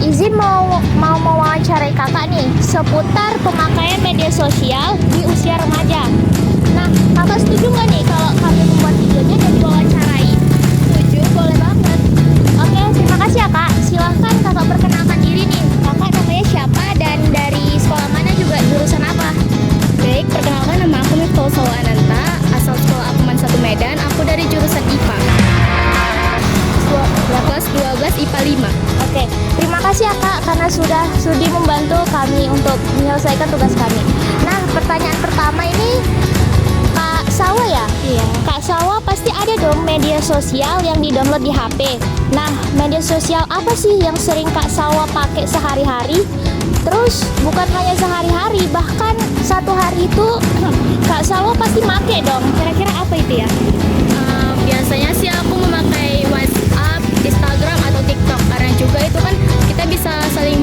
izin mau mewawancarai kakak nih seputar pemakaian media sosial di usia remaja. Nah, kakak setuju nggak nih kalau kami membuat videonya dan diwawancarai? Setuju, boleh banget. Oke, terima kasih ya kak. Silahkan kakak perkenalkan diri nih. Kakak namanya siapa dan dari sekolah mana juga jurusan apa? Baik, perkenalkan nama aku Miftah Sawa Ananta, asal sekolah Akuman 1 Medan. Aku dari jurusan IPA. Kelas 12 IPA 5. Oke, terima kasih ya kak karena sudah sudi membantu kami untuk menyelesaikan tugas kami. Nah, pertanyaan pertama ini Kak Sawa ya? Iya. Kak Sawa pasti ada dong media sosial yang di-download di HP. Nah, media sosial apa sih yang sering Kak Sawa pakai sehari-hari? Terus bukan hanya sehari-hari, bahkan satu hari itu Kak Sawa pasti make dong. Kira-kira apa itu ya? Biasanya sih aku memakai WhatsApp, Instagram atau TikTok karena juga itu kan kita bisa saling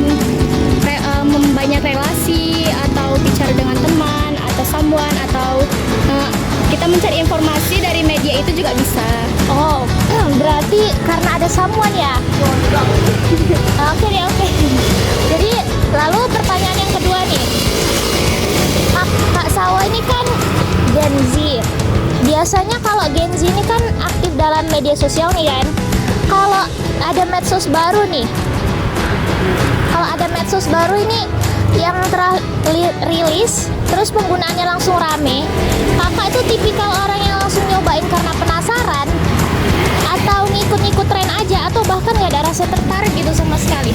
membanyak relasi atau bicara dengan teman atau someone atau kita mencari informasi dari media itu juga bisa. Oh, berarti karena ada someone ya? Oke deh, oke. Jadi, lalu pertanyaan yang kedua nih. Kak Sawa ini kan Gen Z. Biasanya kalau Gen Z ini kan aktif dalam media sosial nih kan. Kalau ada medsos baru nih. Kalau ada medsos baru ini yang rilis, terus penggunaannya langsung rame. Kakak itu tipikal orang yang langsung nyobain karena penasaran, atau ngikut-ngikut tren aja, atau bahkan nggak ada rasa tertarik gitu sama sekali?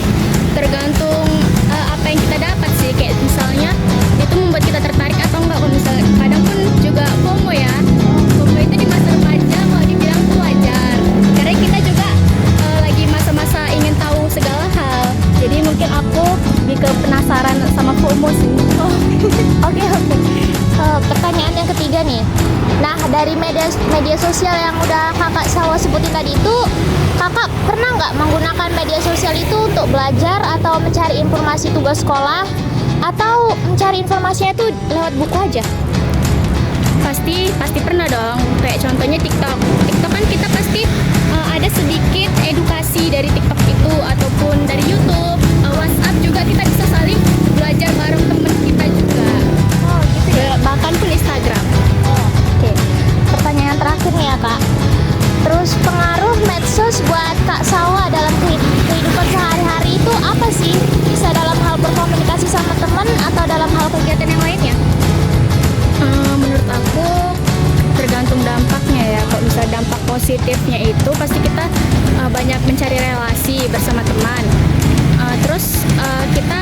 Tergantung apa yang kita dapat sih, kayak misalnya itu membuat kita tertarik atau enggak. Kalau misalnya kadang pun juga FOMO ya. FOMO itu di masa remaja kalau dibilang tuh wajar. Karena kita juga lagi masa-masa ingin tahu segala hal. Jadi mungkin aku lebih ke penasaran sama FOMO sih. Oh, oke. Pertanyaan yang ketiga nih. Nah, dari media sosial yang udah kakak Sawa sebutin tadi itu, kakak pernah nggak menggunakan media sosial itu untuk belajar atau mencari informasi tugas sekolah, atau mencari informasinya itu lewat buku aja? Pasti pernah dong. Kayak contohnya TikTok. TikTok kan kita pasti ada sedikit edukasi dari TikTok itu ataupun dari YouTube. WhatsApp juga kita bisa saling belajar bareng temen kita juga. Oh, gitu ya. Bahkan pun Instagram. Oke. Pertanyaan terakhir nih ya kak. Terus pengaruh medsos buat Kak Sawa dalam kehidupan sehari-hari itu apa sih? Bisa dalam hal berkomunikasi sama teman atau dalam hal kegiatan yang lainnya? Menurut aku tergantung dampaknya ya. Kalau misalnya dampak positifnya itu pasti kita banyak mencari relasi bersama teman. Terus kita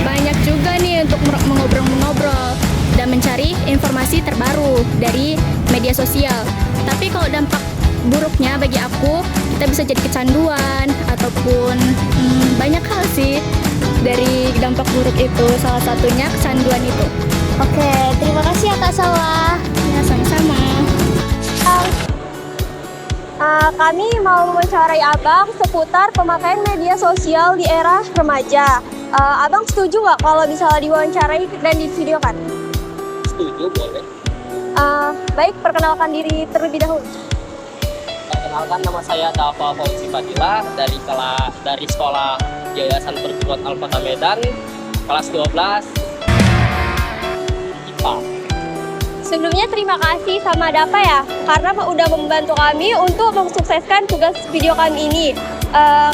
banyak juga nih untuk mengobrol-mengobrol dan mencari informasi terbaru dari media sosial. Tapi kalau dampak buruknya bagi aku, kita bisa jadi kecanduan ataupun banyak hal sih dari dampak buruk itu. Salah satunya kecanduan itu. Oke, terima kasih ya Kak Sawa. Ya, sama-sama. Kami mau mewawancarai Abang seputar pemakaian media sosial di era remaja. Abang setuju nggak kalau misalnya diwawancarai dan divideokan? Setuju, boleh. Baik, perkenalkan diri terlebih dahulu. Perkenalkan, nama saya Dafa Fauzi Fadila dari sekolah Yayasan Perguruan Al-Fatah Medan, kelas 12 IPA. Sebelumnya terima kasih sama Dafa ya, karena udah membantu kami untuk mensukseskan tugas video kami ini.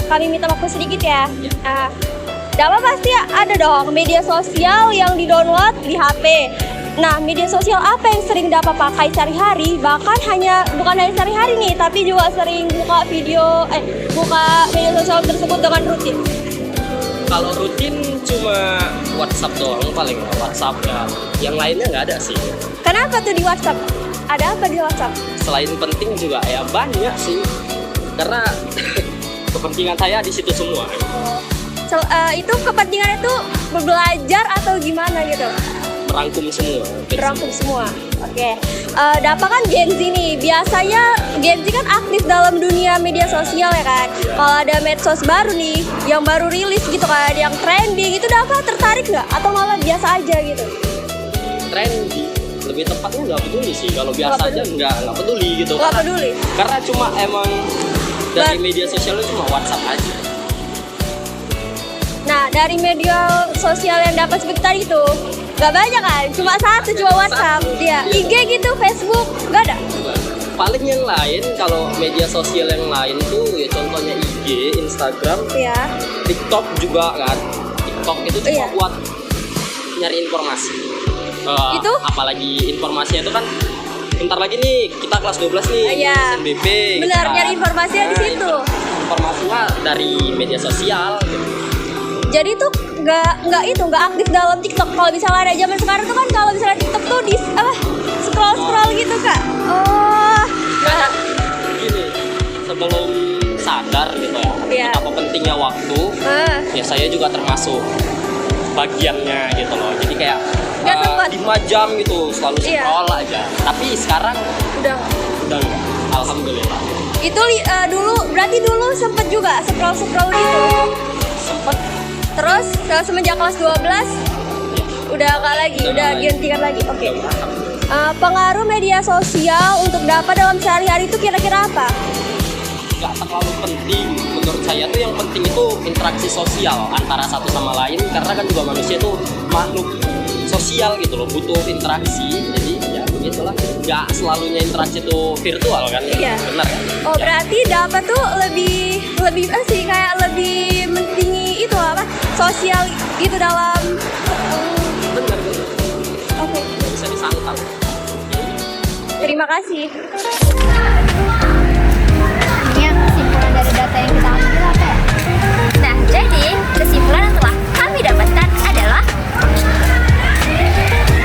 Kami minta maaf sedikit ya. Dafa pasti ada dong media sosial yang di-download di HP. Nah, media sosial apa yang sering Dafa pakai sehari-hari? Bahkan bukan hanya sehari-hari nih, tapi juga sering buka media sosial tersebut dengan rutin. Kalau rutin cuma WhatsApp doang, paling WhatsApp ya. Yang lainnya nggak ada sih. Kenapa tuh di WhatsApp? Ada apa di WhatsApp? Selain penting juga ya banyak sih. Karena kepentingan saya di situ semua. Itu kepentingan itu belajar atau gimana gitu? Merangkum semua. Merangkum semua. Oke. Dapat kan Gen Z nih. Biasanya Gen Z kan aktif dalam dunia media sosial ya kan. Kalau ada medsos baru nih, yang baru rilis gitu kan, yang trending, itu Dapat tertarik nggak? Atau malah biasa aja gitu? Trendy, lebih tepatnya nggak peduli sih. Kalau biasa aja nggak peduli gitu. Nggak peduli? Karena cuma emang dari media sosial itu cuma WhatsApp aja. dari media sosial yang dapat seperti tadi itu nggak banyak kan, cuma WhatsApp, dia IG gitu, Facebook nggak ada. Paling yang lain kalau media sosial yang lain tuh ya contohnya IG, Instagram, Iya. TikTok juga kan. TikTok itu cuma Iya. buat nyari informasi. Itu? Apalagi informasinya itu kan bentar lagi nih kita kelas 12 nih, Iya. SNBP. Benar, kan. nyari informasinya di situ. Informasinya dari media sosial. Gitu. Jadi tuh nggak aktif dalam TikTok. Kalau misalnya ada zaman sekarang tuh kan, kalau misalnya TikTok tuh di scroll gitu kak. Oh, Karena gini, sebelum sadar gitu ya, Iya. betapa pentingnya waktu, ya saya juga termasuk bagiannya gitu loh. Jadi kayak Nggak sempet. 5 jam gitu selalu Iya. scroll aja. Tapi sekarang udah. udah enggak. Alhamdulillah. Itu berarti dulu sempet juga scroll gitu. Sempet Terus semenjak kelas 12 udah nggak lagi, udah dihentikan lagi. Oke. Pengaruh media sosial untuk dapat dalam sehari-hari itu kira-kira apa? nggak terlalu penting menurut saya tuh. Yang penting itu interaksi sosial antara satu sama lain, karena kan juga manusia tuh makhluk sosial gitu loh, butuh interaksi. Jadi ya begitulah, nggak selalunya interaksi itu virtual kan. Iya. Benar kan? Oh, berarti dapat tuh lebih kayak lebih mentinggi itu apa? Sosial gitu dalam. Benar. Oke. Bisa disangkal. Terima kasih. Ini kesimpulan dari data yang kita ambil apa ya? Nah, jadi kesimpulan yang telah kami dapatkan adalah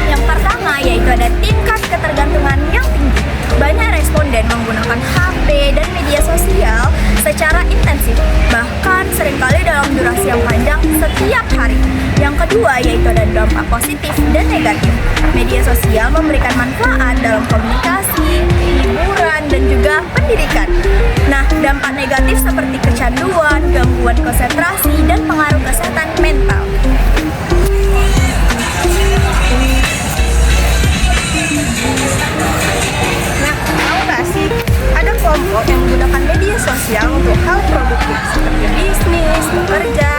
yang pertama yaitu ada tingkat ketergantungan yang tinggi. Banyak responden menggunakan HP dan media sosial secara intensif, bahkan seringkali dalam durasi yang panjang setiap hari. Yang kedua yaitu ada dampak positif dan negatif. Media sosial memberikan manfaat dalam komunikasi, hiburan, dan juga pendidikan. Nah, dampak negatif seperti kecanduan, gangguan konsentrasi, dan pengaruh kesehatan mental. Nah, tahu nggak sih, ada kelompok yang menggunakan media sosial untuk hal produktif seperti bisnis, bekerja,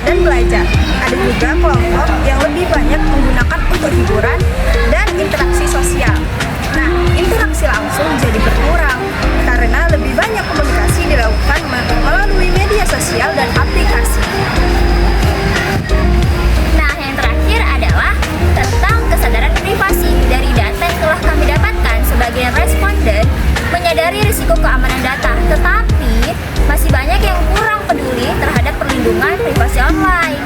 dan belajar. Ada juga kelompok yang lebih banyak menggunakan untuk hiburan dan interaksi sosial. Nah, interaksi langsung jadi berkurang karena lebih banyak komunikasi dilakukan melalui media sosial dan aplikasi. Nah, yang terakhir adalah tentang kesadaran privasi. Dari data yang telah kami dapatkan, sebagian responden menyadari risiko keamanan data, tetapi masih banyak yang kurang peduli terhadap perlindungan privasi online.